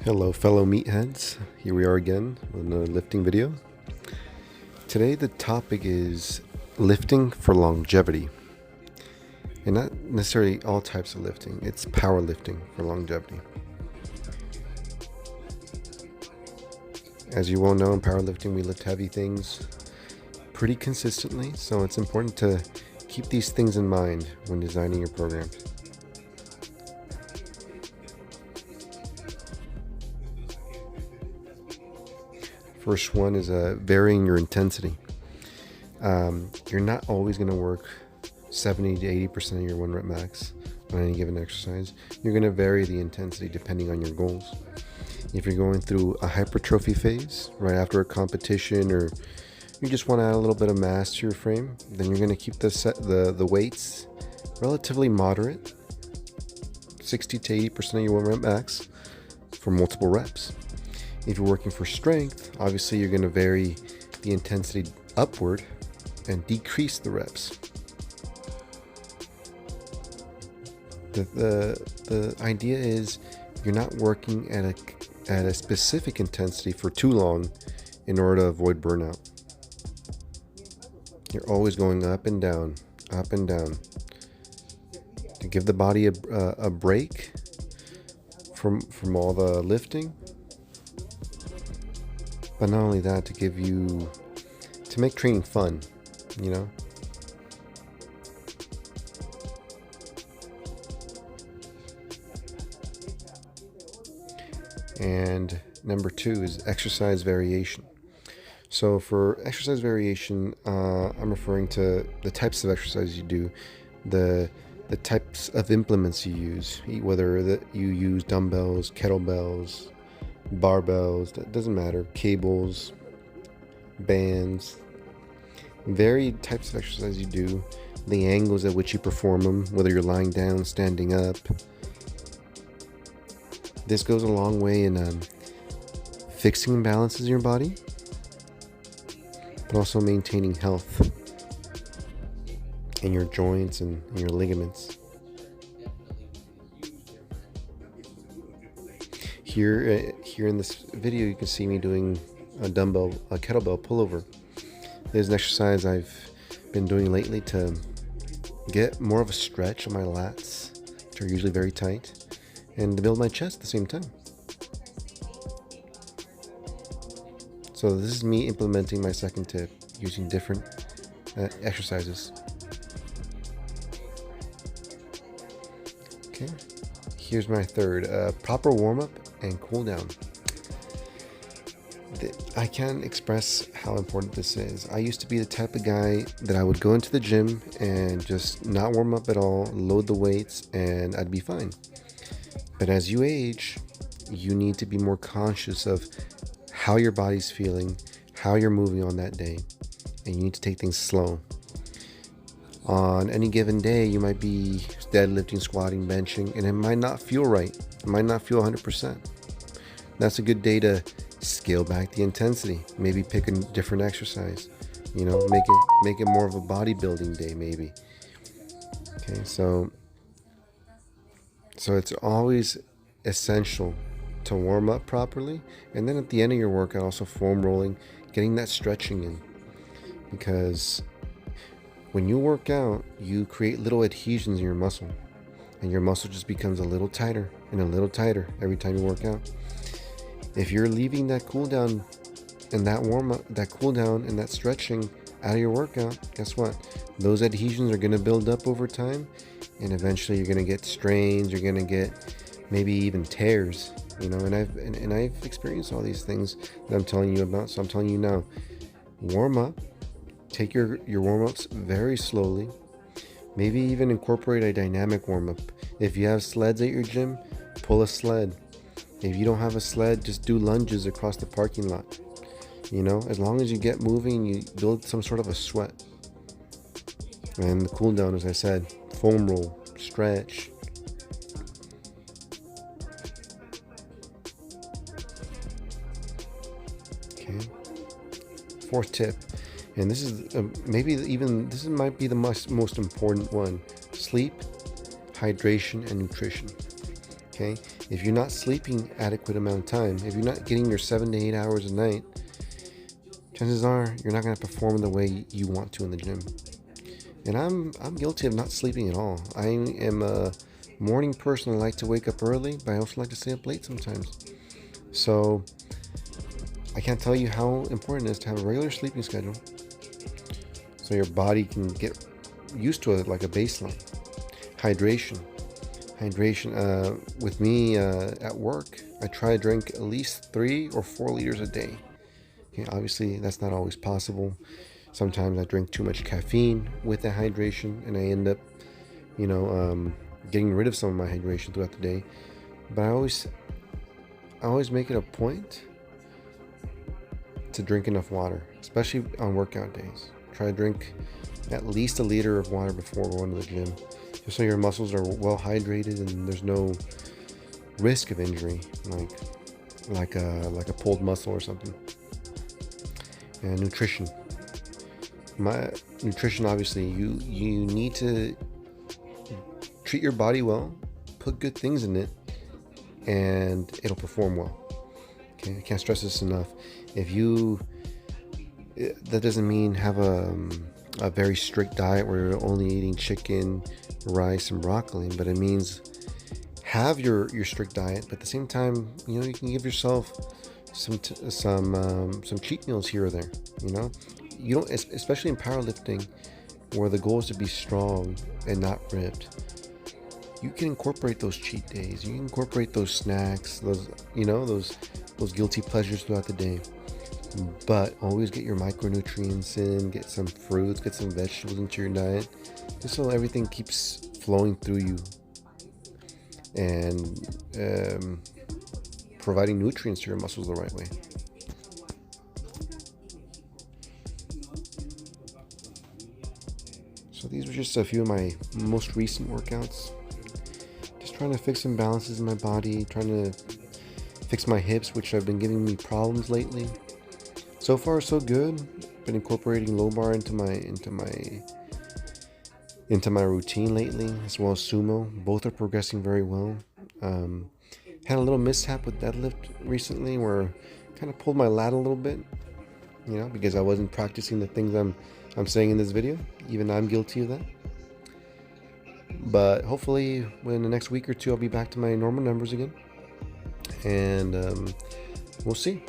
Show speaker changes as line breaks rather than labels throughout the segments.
Hello fellow meatheads, here we are again with another lifting video. Today the topic is lifting for longevity. And not necessarily all types of lifting, it's powerlifting for longevity. As you all know, in powerlifting we lift heavy things pretty consistently, so it's important to keep these things in mind when designing your programs. First one is varying your intensity. You're not always going to work 70 to 80% of your 1 rep max on any given exercise. You're going to vary the intensity depending on your goals. If you're going through a hypertrophy phase right after a competition, or you just want to add a little bit of mass to your frame, then you're going to keep the weights relatively moderate, 60 to 80% of your 1 rep max for multiple reps. If you're working for strength, obviously you're going to vary the intensity upward and decrease the reps. The idea is you're not working at a specific intensity for too long in order to avoid burnout. You're always going up and down to give the body a break from all the lifting. But not only that, to make training fun, you know? And number 2 is exercise variation. So for exercise variation, I'm referring to the types of exercise you do, the types of implements you use, whether you use dumbbells, kettlebells, barbells, that doesn't matter, cables, bands, varied types of exercise you do, the angles at which you perform them, whether you're lying down, standing up. This goes a long way in fixing imbalances in your body, but also maintaining health in your joints and in your ligaments. Here in this video, you can see me doing a kettlebell pullover. There's an exercise I've been doing lately to get more of a stretch on my lats, which are usually very tight, and to build my chest at the same time. So this is me implementing my second tip using different exercises. Okay, here's my third, proper warm-up and cool down. I can't express how important this is. I used to be the type of guy that I would go into the gym and just not warm up at all, load the weights, and I'd be fine. But as you age, you need to be more conscious of how your body's feeling, how you're moving on that day, and you need to take things slow. On any given day, you might be deadlifting, squatting, benching, and it might not feel right. It might not feel 100%. That's a good day to scale back the intensity. Maybe pick a different exercise. You know, make it more of a bodybuilding day, maybe. Okay, so it's always essential to warm up properly, and then at the end of your workout, also foam rolling, getting that stretching in, because when you work out, you create little adhesions in your muscle, and your muscle just becomes a little tighter and a little tighter every time you work out. If you're leaving that cool down and that warm up, that cool down and that stretching out of your workout, guess what? Those adhesions are going to build up over time, and eventually you're going to get strains, you're going to get maybe even tears, you know, and I've experienced all these things that I'm telling you about, so I'm telling you now, warm up. Take your warm-ups very slowly. Maybe even incorporate a dynamic warm-up. If you have sleds at your gym, pull a sled. If you don't have a sled, just do lunges across the parking lot. You know, as long as you get moving, you build some sort of a sweat. And the cool down, as I said, foam roll, stretch. Okay. Fourth tip. And this is this might be the most important one: sleep, hydration, and nutrition. Okay, If you're not sleeping adequate amount of time, if you're not getting your 7 to 8 hours a night, chances are you're not going to perform the way you want to in the gym. And I'm guilty of not sleeping at all. I am a morning person. I like to wake up early, but I also like to stay up late sometimes. So I can't tell you how important it is to have a regular sleeping schedule so your body can get used to it, like a baseline. Hydration. With me at work, I try to drink at least 3 or 4 liters a day. Okay, obviously that's not always possible. Sometimes I drink too much caffeine with the hydration, and I end up, getting rid of some of my hydration throughout the day. But I always make it a point to drink enough water, especially on workout days. Try to drink at least a liter of water before going to the gym, just so your muscles are well hydrated and there's no risk of injury, like a pulled muscle or something. And nutrition. Obviously, you need to treat your body well, put good things in it, and it'll perform well. Okay, I can't stress this enough. That doesn't mean have a very strict diet where you're only eating chicken, rice, and broccoli, but it means have your strict diet, but at the same time, you can give yourself some cheat meals here or there. You don't, especially in powerlifting, where the goal is to be strong and not ripped. You can incorporate those cheat days. You can incorporate those snacks, those guilty pleasures throughout the day. But always get your micronutrients in, get some fruits, get some vegetables into your diet, just so everything keeps flowing through you and providing nutrients to your muscles the right way. So these were just a few of my most recent workouts. Just trying to fix some balances in my body, trying to fix my hips, which have been giving me problems lately. So far, so good. Been incorporating low bar into my routine lately, as well as sumo. Both are progressing very well. Had a little mishap with deadlift recently, where I kind of pulled my lat a little bit, because I wasn't practicing the things I'm saying in this video. Even I'm guilty of that. But hopefully, within the next week or two, I'll be back to my normal numbers again, and we'll see.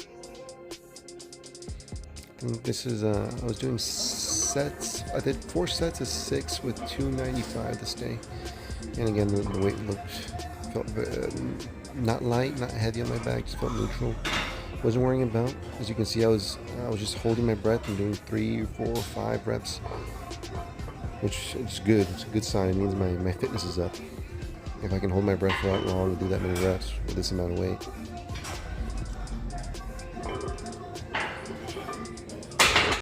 This is I was doing sets. I did 4 sets of 6 with 295 this day, and again the weight felt not light, not heavy on my back, just felt neutral. Wasn't wearing a belt. As you can see, I was just holding my breath and doing 3, 4, 5 reps, which is good. It's a good sign. It means my fitness is up. If I can hold my breath for that long and do that many reps with this amount of weight.